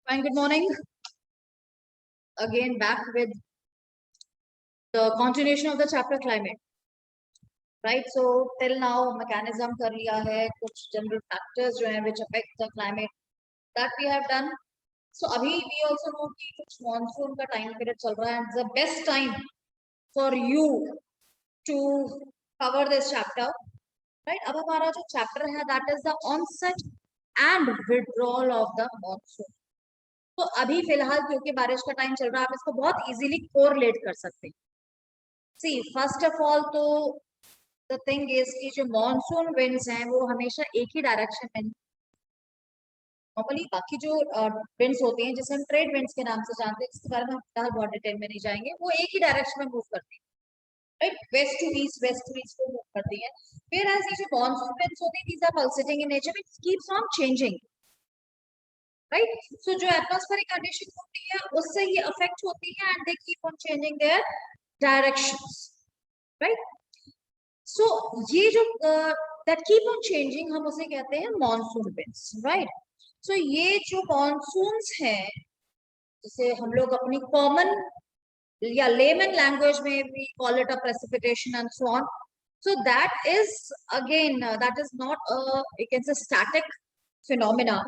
Fine, good morning. Again, back with the continuation of the chapter climate. Right, so till now mechanism कर लिया है, कुछ general factors जो हैं which affect the climate that we have done. So अभी we also know कि कुछ monsoon का time period चल रहा है and the best time for you to cover this chapter. Right, अब हमारा जो chapter है that is the onset and withdrawal of the monsoon. तो अभी फिलहाल क्योंकि बारिश का टाइम चल रहा है आप इसको बहुत इजीली कोरिलेट कर सकते हैं. सी फर्स्ट ऑफ ऑल तो द थिंग इज कि जो मॉनसून विंड्स हैं वो हमेशा एक ही डायरेक्शन में. नॉर्मली बाकी जो विंड्स होती हैं जिसे हम ट्रेड विंड्स के नाम से जानते हैं, इसके बारे में हम फिलहाल बहुत डिटेल में नहीं जाएंगे, वो एक ही डायरेक्शन में मूव करती हैं. राइट, वेस्ट टू ईस्ट को मूव करती है. फिर एज ये जो मॉनसून विंड्स होती है these are pulsating in nature, it keeps on changing. Right, so जो एटमॉस्फेरिक कंडीशन होती है उससे ये अफेक्ट होती है and they keep on changing their directions. Right, so ये जो दैट कीप ऑन चेंजिंग हम उसे कहते हैं मॉनसून विंड्स. राइट, सो ये जो मॉनसून्स हैं जिसे हम लोग अपनी कॉमन या लेमन लैंग्वेज में we call it a precipitation and so on. So that is again that is not you can say static phenomena,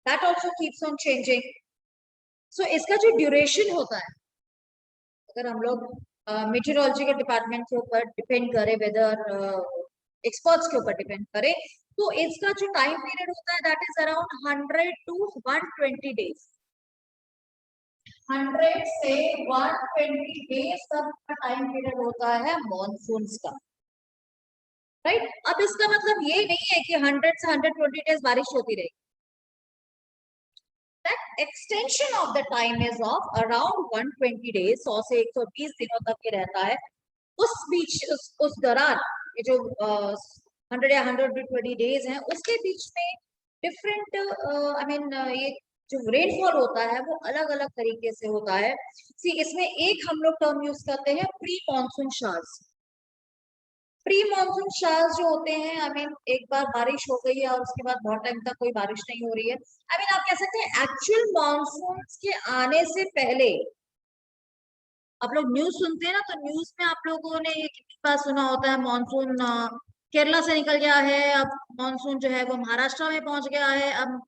that also keeps on changing. So इसका जो ड्यूरेशन होता है, अगर हम लोग मेट्रोलॉजी के डिपार्टमेंट के ऊपर डिपेंड करें, वेदर एक्सपर्ट्स के ऊपर डिपेंड करें, तो इसका जो टाइम पीरियड होता है that is around 100 to 120 days. 100 से 120 डेज तक का टाइम पीरियड होता है मॉनसून्स का. राइट, अब इसका मतलब ये नहीं है कि 100 से 120 डेज बारिश होती रहेगी. That extension of the time is of around 120 days, 100 से 120 दिनों तक ये रहता है. उस बीच उस दौरान ये जो 100 या 120 डेज हैं उसके बीच में डिफरेंट आई मीन ये जो रेनफॉल होता है वो अलग अलग तरीके से होता है. सी इसमें एक हम लोग टर्म यूज करते हैं pre monsoon showers. Pre monsoon showers जो होते हैं आई मीन एक बार बारिश हो गई है और उसके बाद बहुत टाइम तक कोई बारिश नहीं हो रही है. आई मीन आप कह सकते हैं एक्चुअल मॉनसून के आने से पहले आप लोग न्यूज सुनते हैं ना, तो न्यूज में आप लोगों ने ये कितनी बार सुना होता है मॉनसून केरला से निकल गया है, अब मॉनसून जो है वो महाराष्ट्र में पहुंच गया है, अब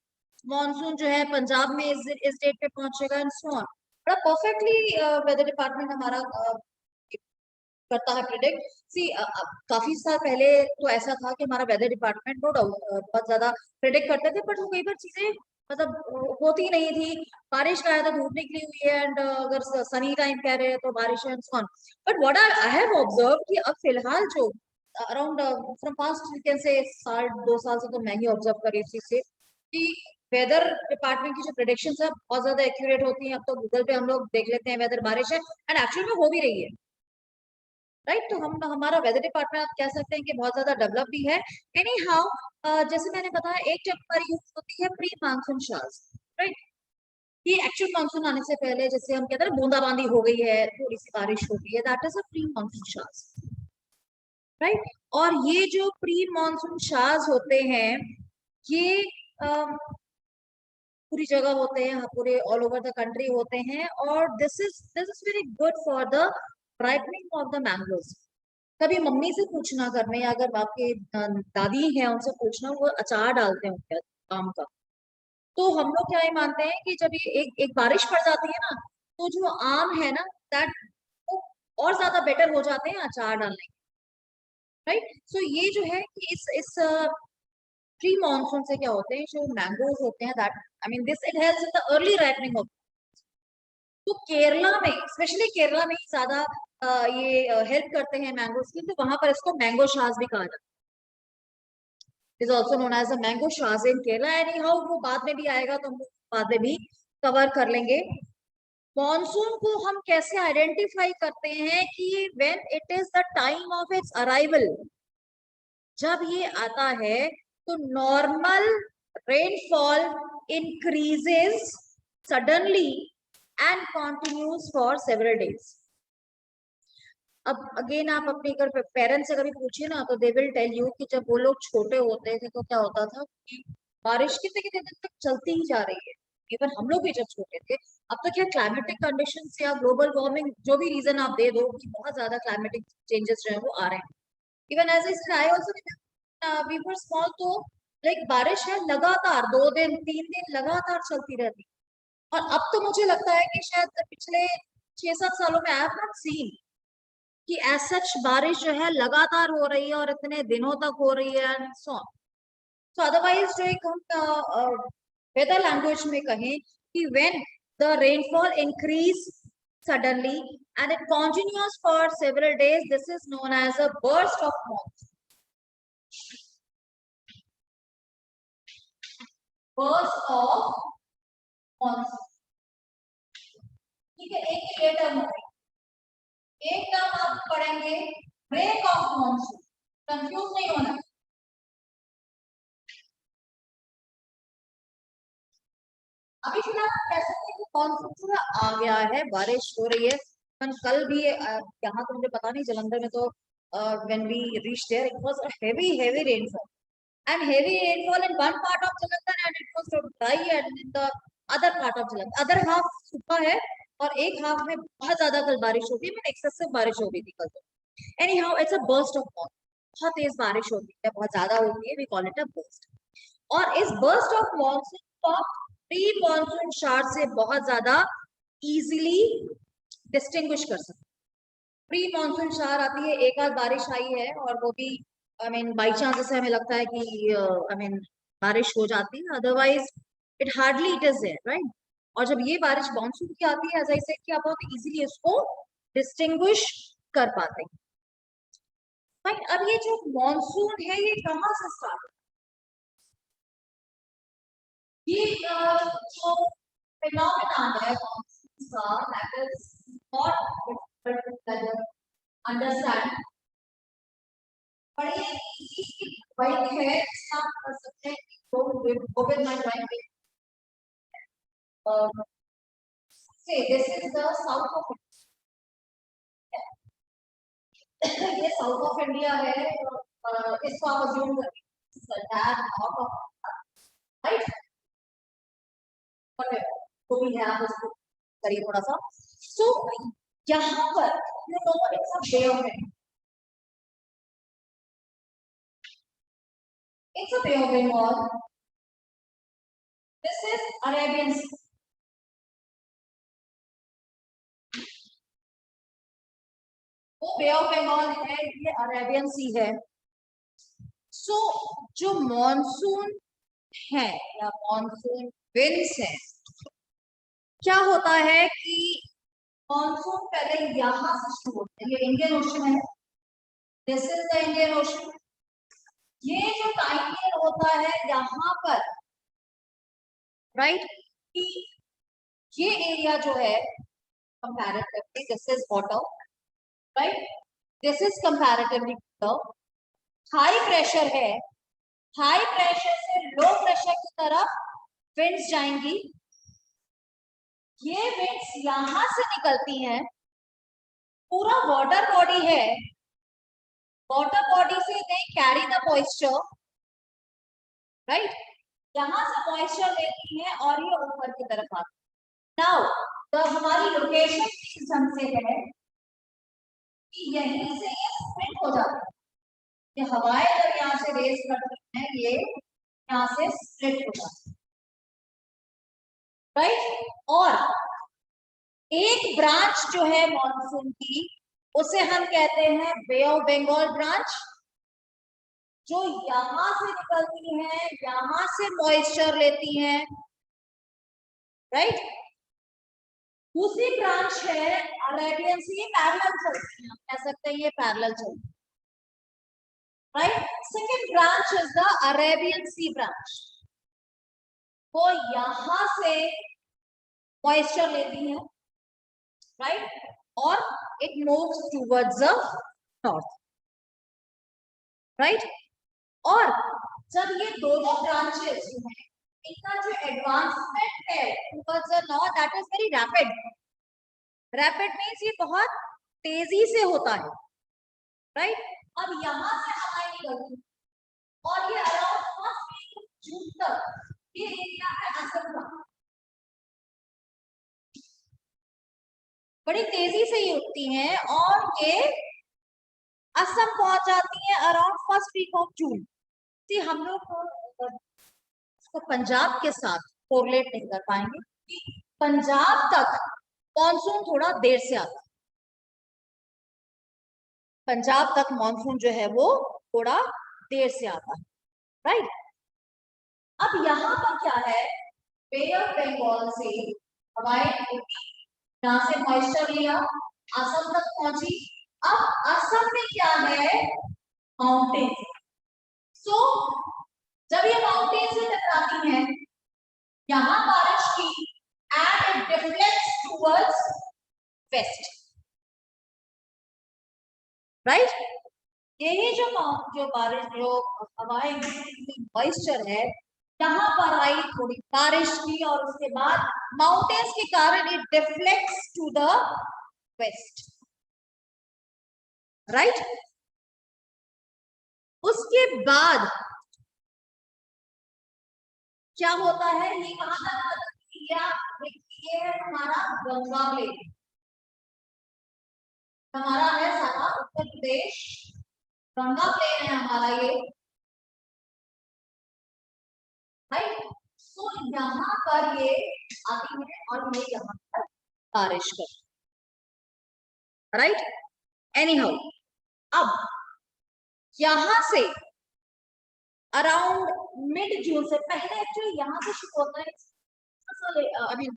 मॉनसून जो है पंजाब में इस डेट पे पहुंचेगा एंड सो ऑन. बड़ा परफेक्टली वेदर डिपार्टमेंट हमारा करता है प्रिडिक्ट. सी काफी साल पहले तो ऐसा था कि हमारा वेदर डिपार्टमेंट नो डाउट बहुत ज्यादा प्रिडिक्ट करते थे, बट वो कई बार चीजें मतलब होती नहीं थी. बारिश का है तो धूप निकली हुई है एंड अगर सनी टाइम कह रहे हैं तो बारिश है and so on. But what I have observe कि अब फिलहाल जो around from past you can से साल 2 साल से तो मैं ही ऑब्जर्व कर रही हूँ चीज से कि वेदर डिपार्टमेंट की जो प्रेडिक्शंस है बहुत ज्यादा एक्यूरेट होती हैं. अब तो गूगल पे हम लोग देख लेते हैं वेदर बारिश है एंड एक्चुअल में हो भी रही है. राइट, तो हम हमारा वेदर डिपार्टमेंट आप कह सकते हैं कि बहुत ज्यादा डेवलप भी है. एनी हाउ जैसे मैंने बताया एक टर्म पर यूज होती है प्री मानसून शावर्स. राइट, ये एक्चुअल मानसून आने से पहले जैसे हम कहते हैं बूंदाबांदी हो गई है, थोड़ी सी बारिश हो गई है, that is a pre monsoon showers. Right, और ये जो प्री मानसून शावर्स होते हैं ये पूरी जगह होते हैं, पूरे ऑल ओवर द कंट्री होते हैं और this is very good for the ripening of the mangoes. कभी मम्मी से पूछना घर में, अगर आपके दादी हैं उनसे पूछना, वो अचार डालते हैं उनके आम का. तो हम लोग क्या ही मानते हैं कि जब ये एक बारिश पड़ जाती है ना तो जो आम है ना दैट वो और ज्यादा बेटर हो जाते हैं अचार डालने. राइट, सो ये जो है कि इस प्री मॉनसून से क्या होते हैं जो मैंगोज होते हैं that I mean this it helps in the early ripening of. तो केरला में स्पेशली केरला में ज्यादा ये हेल्प करते हैं मैंगोज की, तो वहां पर इसको मैंगो शाज भी कहा जाता है. Is also known as a mango शाज इन केरला. एनी हाउ वो बाद में भी आएगा तो हम बाद में भी कवर कर लेंगे. मॉनसून को हम कैसे आइडेंटिफाई करते हैं कि when it is the time of its arrival, जब ये आता है तो normal rainfall increases suddenly and continues for several days. अब अगेन आप अपने अगर पेरेंट्स से कभी पूछिए ना तो दे विल टेल यू कि जब वो लोग छोटे होते थे तो क्या होता था कि बारिश कितने कितने दिन तक चलती ही जा रही है. इवन हम लोग भी जब छोटे थे, अब तो क्या क्लाइमेटिक कंडीशंस या ग्लोबल वार्मिंग जो भी रीजन आप दे दो कि बहुत ज्यादा क्लाइमेटिक चेंजेस जो है वो आ रहे हैं। Even as I also we were small, तो लाइक बारिश है लगातार 2 दिन 3 दिन लगातार चलती रहती। और अब तो मुझे लगता है कि शायद पिछले 6-7 सालों में आई हैव नॉट सीन कि एज सच बारिश जो है लगातार हो रही है और इतने दिनों तक हो रही है and so on. So otherwise जो एक हम वेदर लैंग्वेज में कहें कि when the rainfall increase suddenly and it continues for several days, this is known as a burst of monsoon. Burst of monsoon. ठीक है, एक ही ये टर्म है, एक टर्म आप पढ़ेंगे ब्रेक ऑफ मॉनसून, कंफ्यूज नहीं होना। अभी फिलहाल कह सकते हैं कि मॉनसून पूरा आ गया है, बारिश हो रही है। कल भी यहाँ तो मुझे पता नहीं, जलंधर में तो when we reach there it was a heavy rainfall and heavy rainfall in one part of Jalandhar and it was so dry, and in the other part of Jalandhar other half सूखा है और एक half में बहुत ज्यादा कल बारिश होगी, मैं एक्सेसिव बारिश हो रही थी कल तो। Anyhow it's a burst of monsoon, बहुत तेज बारिश होती है, बहुत ज्यादा होती है, we call it a burst. और इस बर्स्ट ऑफ मॉनसून को प्री मॉनसून शावर से बहुत ज्यादा इजीली डिस्टिंग्विश कर सकते। प्री मॉनसून शावर आती है, एक आध बारिश आई है और वो भी आई मीन बाई चांस जैसे हमें लगता है कि आई मीन बारिश हो जाती है, otherwise it hardly it is there, right. और जब ये बारिश मॉनसून की आती है, एज आई सेड, कि आप बहुत इजीली इसको डिस्टिंग्विश कर पाते हैं। राइट, अब ये जो मॉनसून है ये कहाँ से स्टार्ट, ये जो फिनोमेनन है मॉनसून का, that is not difficult to understand, बड़ी इजी ड्राइंग है, आप कर सकते हैं कि go with my drawing say this is the south of India. ये साउथ ऑफ इंडिया है, इसको आप अज्यूम करें दैट नॉर्थ ऑफ, राइट, तो भी है, आप उसको करिए थोड़ा सा। सो यहाँ पर you know it's a Bay of Bengal, it's a Bay of Bengal, this is Arabian Sea, वो बे ऑफ बंगाल है, ये अरेबियन सी है। सो जो मॉनसून है या मॉनसून विंड्स है, क्या होता है कि मॉनसून पहले यहां से शुरू होता है, ये इंडियन ओशन है, this is the Indian ocean. ये जो टाइम पीरियड होता है यहाँ पर, राइट, कि ये एरिया जो है comparatively this is water, right, this is comparatively high pressure है, हाई प्रेशर से लो प्रेशर की तरफ विंड्स जाएंगी, ये विंड्स यहां से निकलती हैं, पूरा वाटर बॉडी है, वाटर बॉडी से they carry the moisture, right, यहां से मॉइस्चर लेती है और ये ऊपर की तरफ आती है। नाउ तो हमारी लोकेशन इस ढंग से है कि यहीं से ये स्प्लिट हो जाता है, ये हवाएं जब यहाँ से रेस करती हैं, ये यहाँ से स्प्लिट हो जाती है, राइट। और एक ब्रांच जो है मॉनसून की, उसे हम कहते हैं बे ऑफ बंगाल ब्रांच, जो यहां से निकलती है, यहां से मॉइस्चर लेती है, राइट। दूसरी ब्रांच है अरेबियन सी, पैरेलल चलती है, कह सकते हैं ये पैरेलल चलती है, right. Second branch is the Arabian sea branch, वो यहां से मॉइस्चर लेती है, राइट, और it moves towards the north, right. और जब ये दोनों ब्रांचेस जो है, इनका जो एडवांसमेंट है towards the north, that is very rapid, rapid means ये बहुत तेजी से होता है, राइट। अब यहां से हवाएं निकलती और ये अराउंड फर्स्ट वीक जून तक ये एरिया है असम का, बड़ी तेजी से ये उठती हैं और ये असम पहुंच जाती है around first week of June. जी हम लोग इसको पंजाब के साथ कोरिलेट नहीं कर पाएंगे कि पंजाब तक मॉनसून थोड़ा देर से आता है। पंजाब तक मॉनसून जो है वो थोड़ा देर से आता है, राइट। अब यहाँ पर क्या है, बे ऑफ बंगाल से हवाएं यहाँ से मॉइस्चर लिया, असम तक पहुंची। अब असम में क्या है, माउंटेन। सो जब ये माउंटेन से टकराती हैं, यहाँ बारिश की and it deflects towards waste, right. यही जो बारिश जो हवाएं मॉइस्चर है यहाँ पर आई थोड़ी बारिश की और उसके बाद माउंटेन्स के कारण it deflects to the west, right. उसके बाद क्या होता है, ये कहां तक, ये है हमारा गंगा प्लेन, हमारा है सारा उत्तर प्रदेश, गंगा प्लेन है हमारा ये, राइट। सो यहाँ पर ये आती है और ये यहाँ पर बारिश कर, राइट। एनी हाउ अब यहां से अराउंड मिड जून से पहले एक्चुअली यहां से शुरू होता है, आई मीन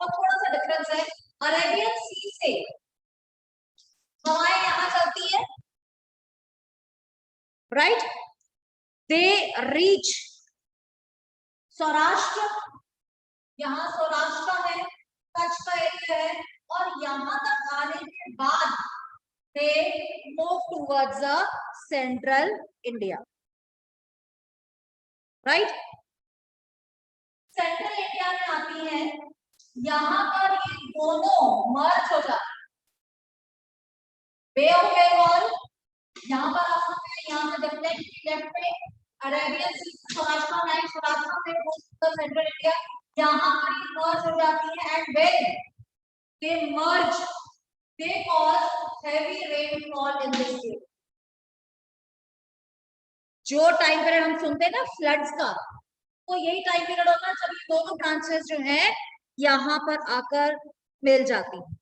थोड़ा सा डिफरेंस है। अरेबियन सी से हवाएं यहां चलती है, राइट। दे रीच सौराष्ट्र, यहाँ सौराष्ट्र है, कच्छ का एरिया है, और यहाँ तक आने के बाद they move towards the central India, right. Central India में आती है, यहाँ पर ये दोनों मर्ज हो जाते हैं, बे ऑफ बंगाल यहाँ पर असम है, यहाँ से लेफ्ट पे अरेबियन सी सौराष्ट्र लाइन, सौराष्ट्र से सेंट्रल इंडिया, यहाँ पर ये मर्ज हो जाती है and when they merge they cause heavy rainfall in this area. जो टाइम पीरियड हम सुनते हैं ना फ्लड्स का, तो यही टाइम पीरियड होता है जब ये दोनों ब्रांचेस जो हैं यहाँ पर आकर मिल जाती हैं,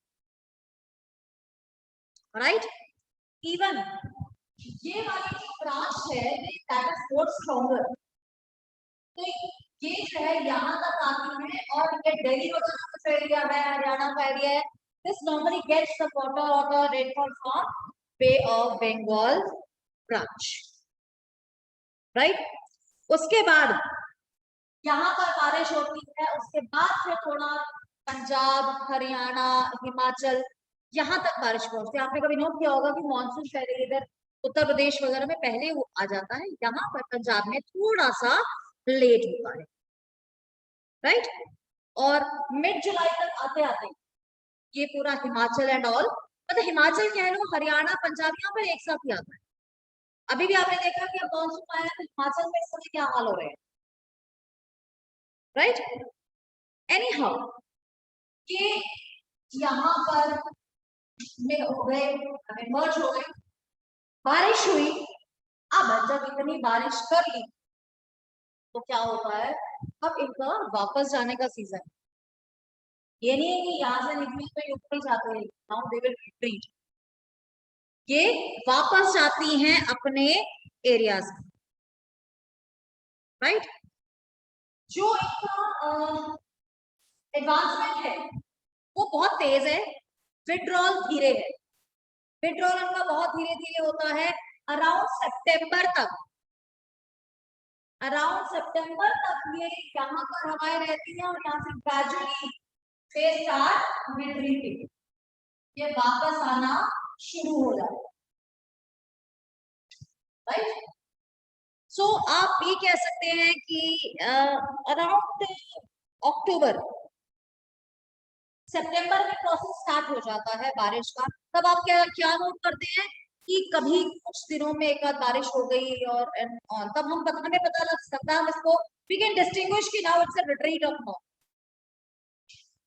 राइट। इवन ये वाली जो ब्रांच है दैट इज मोर स्ट्रॉन्गर, तो ये जो है यहाँ तक आती है और ये दिल्ली वगैरह का एरिया है, हरियाणा का एरिया है, this normally gets the water और the rainfall from Bay of Bengal branch, right. उसके बाद यहाँ पर बारिश होती है, उसके बाद फिर थोड़ा पंजाब, हरियाणा, हिमाचल यहाँ तक बारिश पहुंचती है। आपने कभी नोट किया होगा कि मानसून पहले इधर उत्तर प्रदेश वगैरह में पहले वो आ जाता है, यहाँ पर पंजाब में थोड़ा सा लेट होता है, राइट। और मिड जुलाई तक आते आते ये पूरा हिमाचल एंड ऑल, मतलब हिमाचल कह लो, हरियाणा, पंजाब यहाँ पर एक साथ ही आता है। अभी भी आपने देखा कि अब मानसून आया तो हिमाचल में इस समय क्या हाल हो रहे हैं, राइट। एनी हाउ कि यहाँ पर हो गए, मर्ज हो गए, बारिश हुई। अब जब इतनी बारिश कर ली तो क्या होता है, अब इनका वापस जाने का सीजन, ये नहीं है कि यहाँ से निकली तो ऊपर जाते हैं, नाउ दे विल रिट्रीट, ये वापस जाती हैं अपने एरियाज में, राइट। जो इनका एडवांसमेंट है वो बहुत तेज है, विड्रॉल धीरे है, विड्रॉल इनका बहुत धीरे धीरे होता है। अराउंड सितंबर तक, अराउंड सितंबर तक ये यहाँ पर हवाएं रहती हैं और यहाँ से ग्रेजुअली दे स्टार्ट रिट्रीटिंग, ये वापस आना शुरू हो जाता है, राइट। सो आप ये कह सकते हैं कि अराउंड अक्टूबर सितंबर में प्रोसेस स्टार्ट हो जाता है बारिश का। तब आप क्या क्या नोट करते हैं कि कभी कुछ दिनों में एक आध बारिश हो गई और तब हमें पता लग सकता है, हम इसको वी कैन डिस्टिंग्विश कि now it's a retreat of now.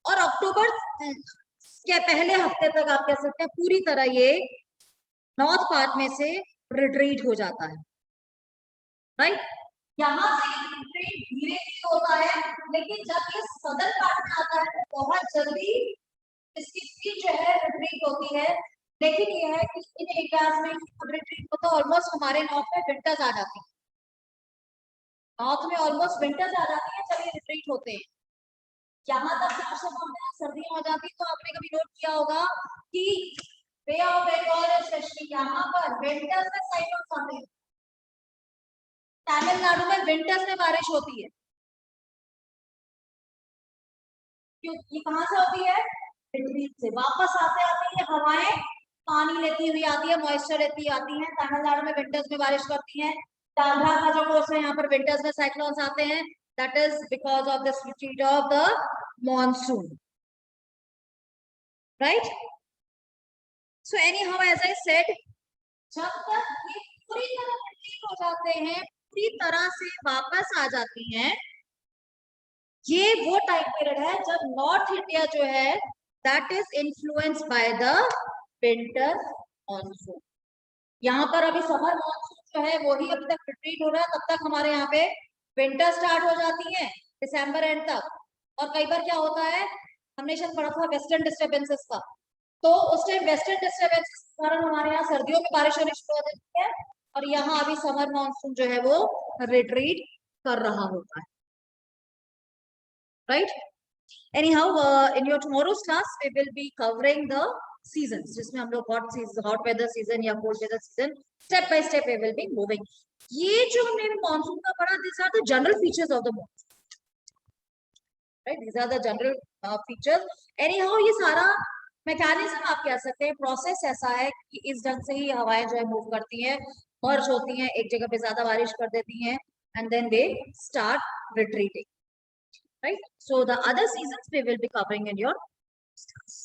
और अक्टूबर इसके पहले हफ्ते तक आप कह सकते हैं पूरी तरह ये नॉर्थ पार्ट में से रिट्रीट हो जाता है, राइट। यहाँ से रिट्रीट धीरे धीरे होता है, लेकिन जब ये सदर्न पार्ट में आता है तो बहुत जल्दी इसकी स्पीड जो है रिट्रीट होती है। लेकिन ये है कि इन एरियाज में रिट्रीट होता है ऑलमोस्ट हमारे नॉर्थ में विंटर्स आ जाती है, नॉर्थ में ऑलमोस्ट विंटर्स आ जाती है जब ये रिट्रीट होते हैं। यहाँ तक सर्दियां हो जाती तो आपने कभी नोट किया होगा कि बे ऑफ बंगाल स्पेशली यहाँ पर विंटर्स में साइक्लोन्स आते हैं, तमिलनाडु में विंटर्स में बारिश होती है। क्यों? ये कहाँ से होती है? रिट्रीट से वापस आते आते ये हवाएं पानी लेती हुई आती है, मॉइस्चर लेती आती है, तमिलनाडु में विंटर्स में बारिश करती है। डांगा का जो कोर्स है यहाँ पर विंटर्स में साइक्लोन्स आते हैं, that is because of this retreat of the monsoon, right. So anyhow as I said, जब तक ये पूरी तरह रिट्रीट हो जाते हैं, पूरी तरह से वापस आ जाती हैं, ये वो टाइम पीरियड है जब नॉर्थ इंडिया जो है that is influenced by the winter monsoon. यहाँ पर अभी समर मॉनसून जो है वो ही अभी तक रिट्रीट हो रहा है, तब तक हमारे यहाँ पे विंटर स्टार्ट हो जाती है दिसंबर एंड तक। और कई बार क्या होता है, हमने शायद पढ़ा था वेस्टर्न डिस्टर्बेंसेस का, तो उस टाइम वेस्टर्न डिस्टर्बेंसेस के कारण हमारे यहाँ सर्दियों में बारिश होनी शुरू हो जाती है, और यहाँ अभी समर मॉनसून जो है वो रिट्रीट कर रहा होता है, right? Anyhow, in your tomorrow's class, we will be covering the seasons, जिसमें हम लोग hot weather season या cold weather season step by step we will be moving. ये जो हमने मॉनसून का पढ़ा, these are the general features of the monsoon, right? These are the general features. Anyhow, ये सारा मैकेनिज्म आप कह सकते हैं, प्रोसेस ऐसा है कि इस ढंग से ही हवाएं जो है मूव करती हैं, मर्ज होती हैं, एक जगह पे ज्यादा बारिश कर देती हैं, and then they start retreating. Right? So the other seasons we will be covering in your class.